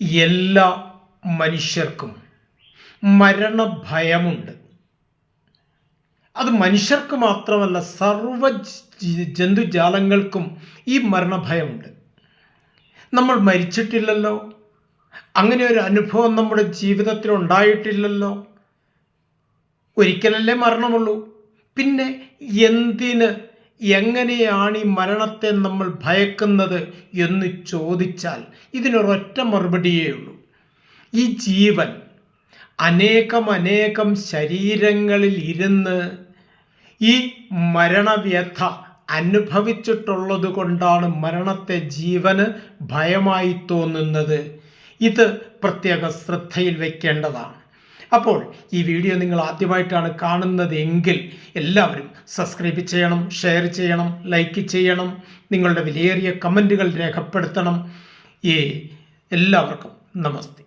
എല്ലാ മനുഷ്യർക്കും മരണഭയമുണ്ട്. അത് മനുഷ്യർക്ക് മാത്രമല്ല, സർവ ജന്തുജാലങ്ങൾക്കും ഈ മരണഭയമുണ്ട്. നമ്മൾ മരിച്ചിട്ടില്ലല്ലോ, അങ്ങനെ ഒരു അനുഭവം നമ്മുടെ ജീവിതത്തിൽ ഉണ്ടായിട്ടില്ലല്ലോ. ഒരിക്കലല്ലേ മരണമുള്ളൂ. പിന്നെ എന്തിന്, എങ്ങനെയാണ് ഈ മരണത്തെ നമ്മൾ ഭയക്കുന്നത് എന്ന് ചോദിച്ചാൽ ഇതിനൊരൊറ്റ മറുപടിയേ ഉള്ളൂ. ഈ ജീവൻ അനേകം ശരീരങ്ങളിൽ ഇരുന്ന് ഈ മരണവ്യഥ അനുഭവിച്ചിട്ടുള്ളത് കൊണ്ടാണ് മരണത്തെ ജീവന് ഭയമായി തോന്നുന്നത്. ഇത് പ്രത്യേക ശ്രദ്ധയിൽ വയ്ക്കേണ്ടതാണ്. അപ്പോൾ ഈ വീഡിയോ നിങ്ങൾ ആദ്യമായിട്ടാണ് കാണുന്നത് എങ്കിൽ എല്ലാവരും സബ്സ്ക്രൈബ് ചെയ്യണം, ഷെയർ ചെയ്യണം, ലൈക്ക് ചെയ്യണം, നിങ്ങളുടെ വിലയേറിയ കമൻറ്റുകൾ രേഖപ്പെടുത്തണം. എല്ലാവർക്കും നമസ്തേ.